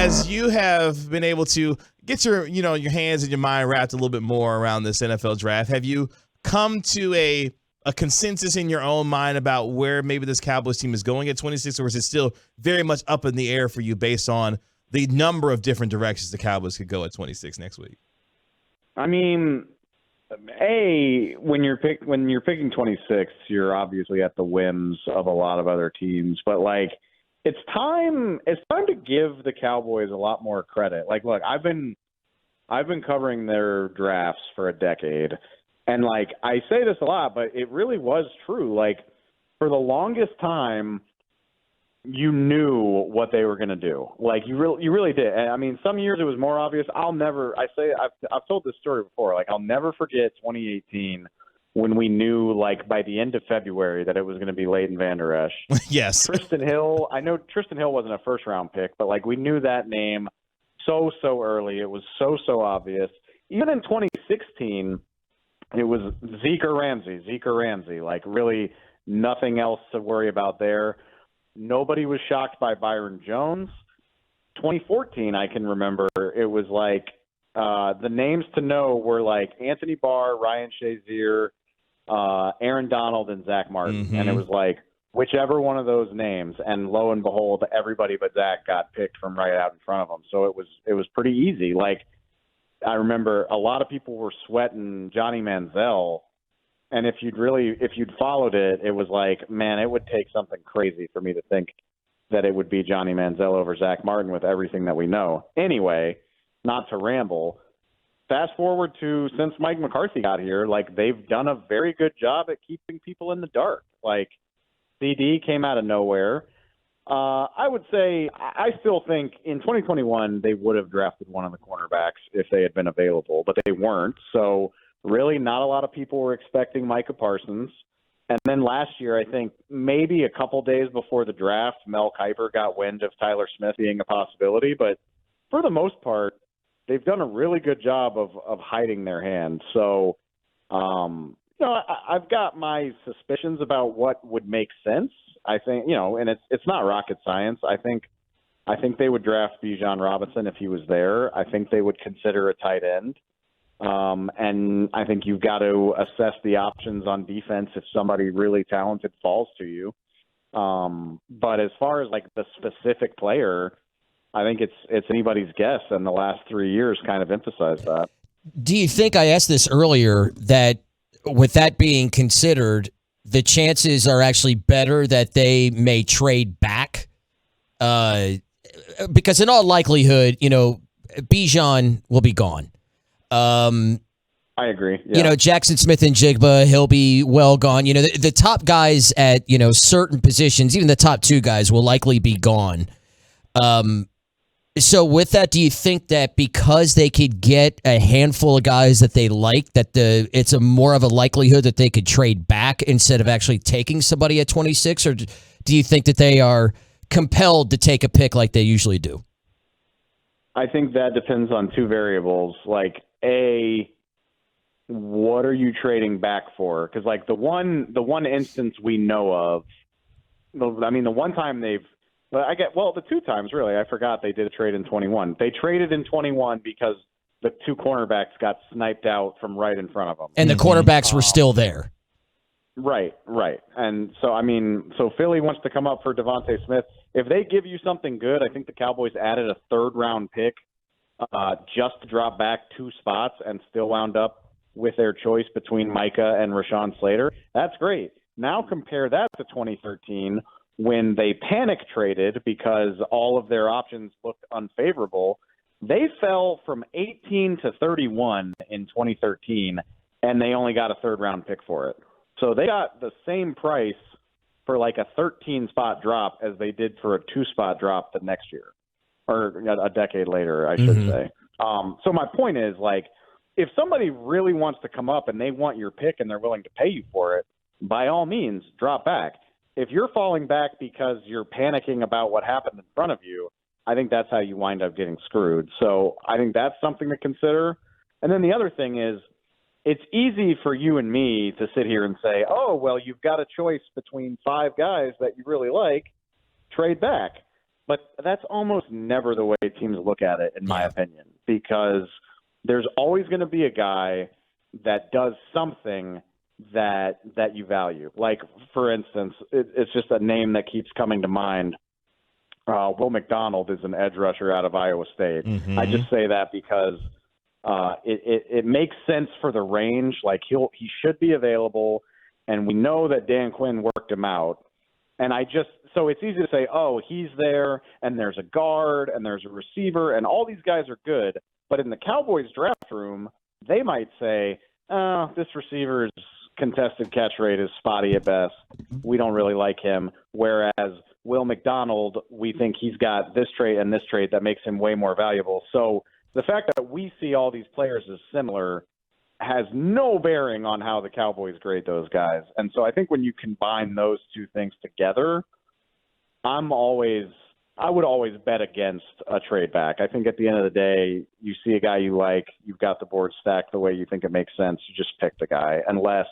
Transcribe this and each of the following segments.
as you have been able to get your hands and your mind wrapped a little bit more around this NFL draft, have you come to a consensus in your own mind about where maybe this Cowboys team is going at 26, or is it still very much up in the air for you based on the number of different directions the Cowboys could go at 26 next week? I mean, when you're picking 26, you're obviously at the whims of a lot of other teams, but like it's time to give the Cowboys a lot more credit. Like, look, I've been covering their drafts for a decade, and like I say this a lot, but it really was true. Like for the longest time, you knew what they were going to do. Like you really did. And I mean, some years it was more obvious. I've told this story before. Like I'll never forget 2018 when we knew like by the end of February that it was going to be Leighton Vander Esch. Yes. Tristan Hill. I know Tristan Hill wasn't a first round pick, but like we knew that name so early. It was so obvious. Even in 2016, it was Zeke or Ramsey. Like really nothing else to worry about there. Nobody was shocked by Byron Jones. 2014, I can remember, it was like the names to know were like Anthony Barr, Ryan Shazier, Aaron Donald, and Zach Martin. Mm-hmm. And it was like whichever one of those names, and lo and behold, everybody but Zach got picked from right out in front of them. So it was pretty easy. Like I remember a lot of people were sweating Johnny Manziel. And if you'd followed it, it was like, man, it would take something crazy for me to think that it would be Johnny Manziel over Zach Martin with everything that we know. Anyway, not to ramble, fast forward to since Mike McCarthy got here, like they've done a very good job at keeping people in the dark. Like CD came out of nowhere. I would say I still think in 2021 they would have drafted one of the cornerbacks if they had been available, but they weren't. So really, not a lot of people were expecting Micah Parsons. And then last year, I think maybe a couple days before the draft, Mel Kiper got wind of Tyler Smith being a possibility. But for the most part, they've done a really good job of hiding their hand. So, I've got my suspicions about what would make sense. I think, and it's not rocket science. I think they would draft Bijan Robinson if he was there. I think they would consider a tight end. And I think you've got to assess the options on defense if somebody really talented falls to you. But as far as like the specific player, I think it's anybody's guess, and the last 3 years kind of emphasized that. Do you think, I asked this earlier, that with that being considered, the chances are actually better that they may trade back? Because in all likelihood, Bijan will be gone. I agree. Yeah. Jackson Smith and Jigba, he'll be well gone. The top guys at, certain positions, even the top two guys will likely be gone. So with that, do you think that because they could get a handful of guys that they like, that it's a more of a likelihood that they could trade back instead of actually taking somebody at 26? Or do you think that they are compelled to take a pick like they usually do? I think that depends on two variables. Like, A, what are you trading back for? Because like the one instance we know of, the one time the two times really, I forgot they did a trade in 21. They traded in 21 because the two cornerbacks got sniped out from right in front of them. And the quarterbacks were still there. Right. And so Philly wants to come up for Devontae Smith. If they give you something good, I think the Cowboys added a third-round pick just to drop back 2 spots and still wound up with their choice between Micah and Rashawn Slater. That's great. Now compare that to 2013 when they panic traded because all of their options looked unfavorable. They fell from 18 to 31 in 2013, and they only got a third-round pick for it. So they got the same price for like a 13-spot drop as they did for a 2-spot drop the next year, or a decade later, I should say. So my point is, like, if somebody really wants to come up and they want your pick and they're willing to pay you for it, by all means, drop back. If you're falling back because you're panicking about what happened in front of you, I think that's how you wind up getting screwed. So I think that's something to consider. And then the other thing is, it's easy for you and me to sit here and say, oh, well, you've got a choice between 5 guys that you really like, trade back. But that's almost never the way teams look at it, in my opinion, because there's always going to be a guy that does something that you value. Like, for instance, it's just a name that keeps coming to mind. Will McDonald is an edge rusher out of Iowa State. Mm-hmm. I just say that because it makes sense for the range. Like, he should be available, and we know that Dan Quinn worked him out. And so it's easy to say, oh, he's there, and there's a guard, and there's a receiver, and all these guys are good. But in the Cowboys draft room, they might say, oh, this receiver's contested catch rate is spotty at best. We don't really like him. Whereas Will McDonald, we think he's got this trait and this trait that makes him way more valuable. So the fact that we see all these players as similar has no bearing on how the Cowboys grade those guys. And so I think when you combine those two things together, I would always bet against a trade back. I think at the end of the day, you see a guy you like, you've got the board stacked the way you think it makes sense, you just pick the guy. Unless,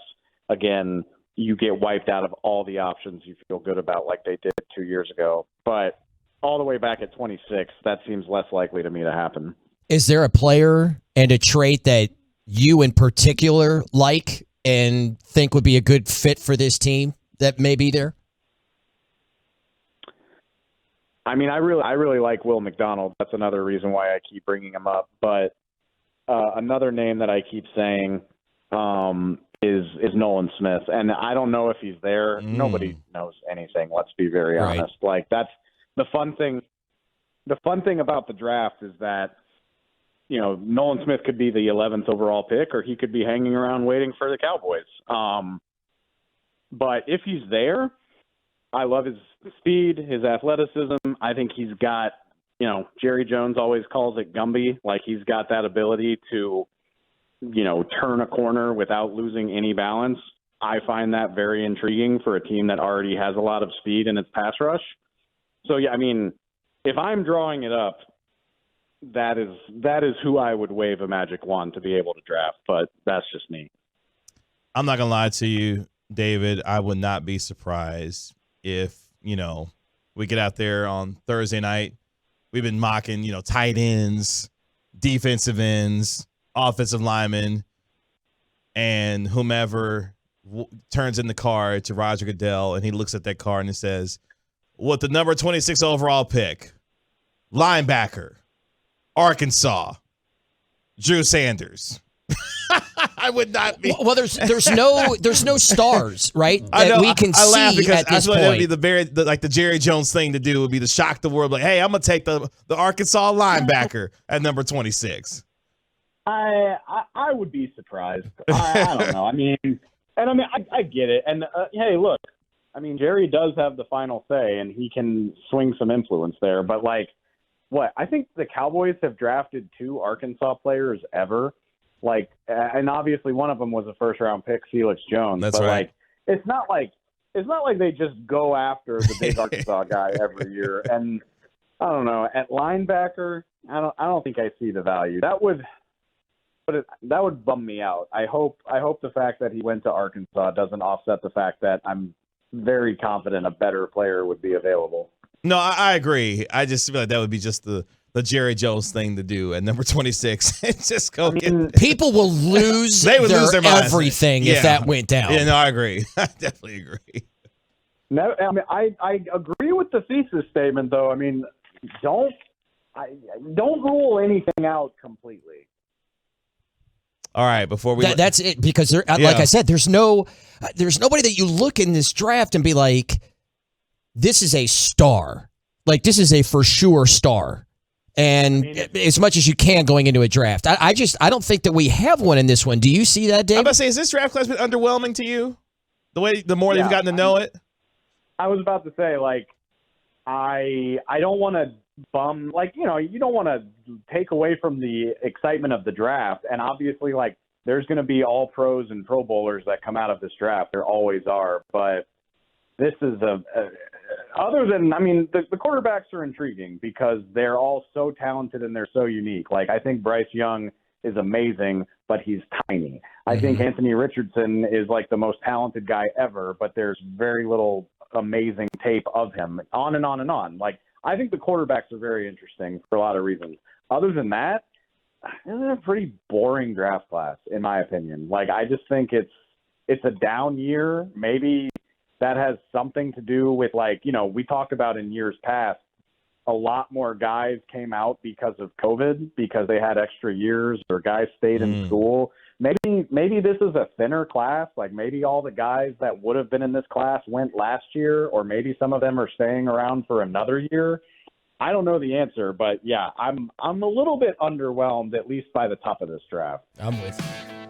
again, you get wiped out of all the options you feel good about like they did 2 years ago. But all the way back at 26, that seems less likely to me to happen. Is there a player and a trait that you in particular like and think would be a good fit for this team that may be there? I mean, I really like Will McDonald. That's another reason why I keep bringing him up. But another name that I keep saying is Nolan Smith, and I don't know if he's there. Nobody knows anything. Let's be very honest. Like, that's the fun thing. The fun thing about the draft is that, you know, Nolan Smith could be the 11th overall pick, or he could be hanging around waiting for the Cowboys. But if he's there, I love his speed, his athleticism. I think he's got, you know, Jerry Jones always calls it Gumby. Like, he's got that ability to, you know, turn a corner without losing any balance. I find that very intriguing for a team that already has a lot of speed in its pass rush. So, yeah, I mean, if I'm drawing it up, that is who I would wave a magic wand to be able to draft, but that's just me. I'm not going to lie to you, David. I would not be surprised if, you know, we get out there on Thursday night. We've been mocking, you know, tight ends, defensive ends, offensive linemen, and whomever turns in the card to Roger Goodell, and he looks at that card and says, with the number 26 overall pick, linebacker, Arkansas, Drew Sanders. I would not be. Well, there's no stars, right? I know. We can I laugh see because at I this feel like that point. would be the Jerry Jones thing to do would be to shock the world. Like, hey, I'm gonna take the Arkansas linebacker at number 26. I would be surprised. I don't know. I mean, I get it. And hey, look, I mean, Jerry does have the final say, and he can swing some influence there. But like, I think the Cowboys have drafted 2 Arkansas players ever. Like, and obviously one of them was a first-round pick, Felix Jones. That's but right. Like, it's not like they just go after the big Arkansas guy every year. And I don't know, at linebacker, I don't think I see the value. That would bum me out. I hope the fact that he went to Arkansas doesn't offset the fact that I'm very confident a better player would be available. No, I agree. I just feel like that would be just the Jerry Jones thing to do at number 26. And just go get. People will lose They would lose their minds. everything if that went down. Yeah, no, I agree. I definitely agree. No, I mean, I agree with the thesis statement, though. I mean, don't rule anything out completely. All right, before we That's it, because like I said, there's nobody that you look in this draft and be like, this is a star. Like, this is a for sure star. And as much as you can going into a draft. I don't think that we have one in this one. Do you see that, Dave? I'm about to say, has this draft class been underwhelming to you? The more you've gotten to know it? I was about to say, like, I don't want to bum, like, you know, you don't want to take away from the excitement of the draft. And obviously, like, there's going to be all pros and pro bowlers that come out of this draft. There always are. But this is other than, I mean, the quarterbacks are intriguing because they're all so talented and they're so unique. Like, I think Bryce Young is amazing, but he's tiny. I think Anthony Richardson is like the most talented guy ever, but there's very little amazing tape of him, on and on and on. Like, I think the quarterbacks are very interesting for a lot of reasons. Other than that, this is a pretty boring draft class, in my opinion. Like, I just think it's a down year. Maybe that has something to do with, like, you know, we talked about in years past, a lot more guys came out because of COVID, because they had extra years or guys stayed in school. Maybe this is a thinner class. Like, maybe all the guys that would have been in this class went last year, or maybe some of them are staying around for another year. I don't know the answer, but yeah, I'm a little bit underwhelmed, at least by the top of this draft. I'm with you.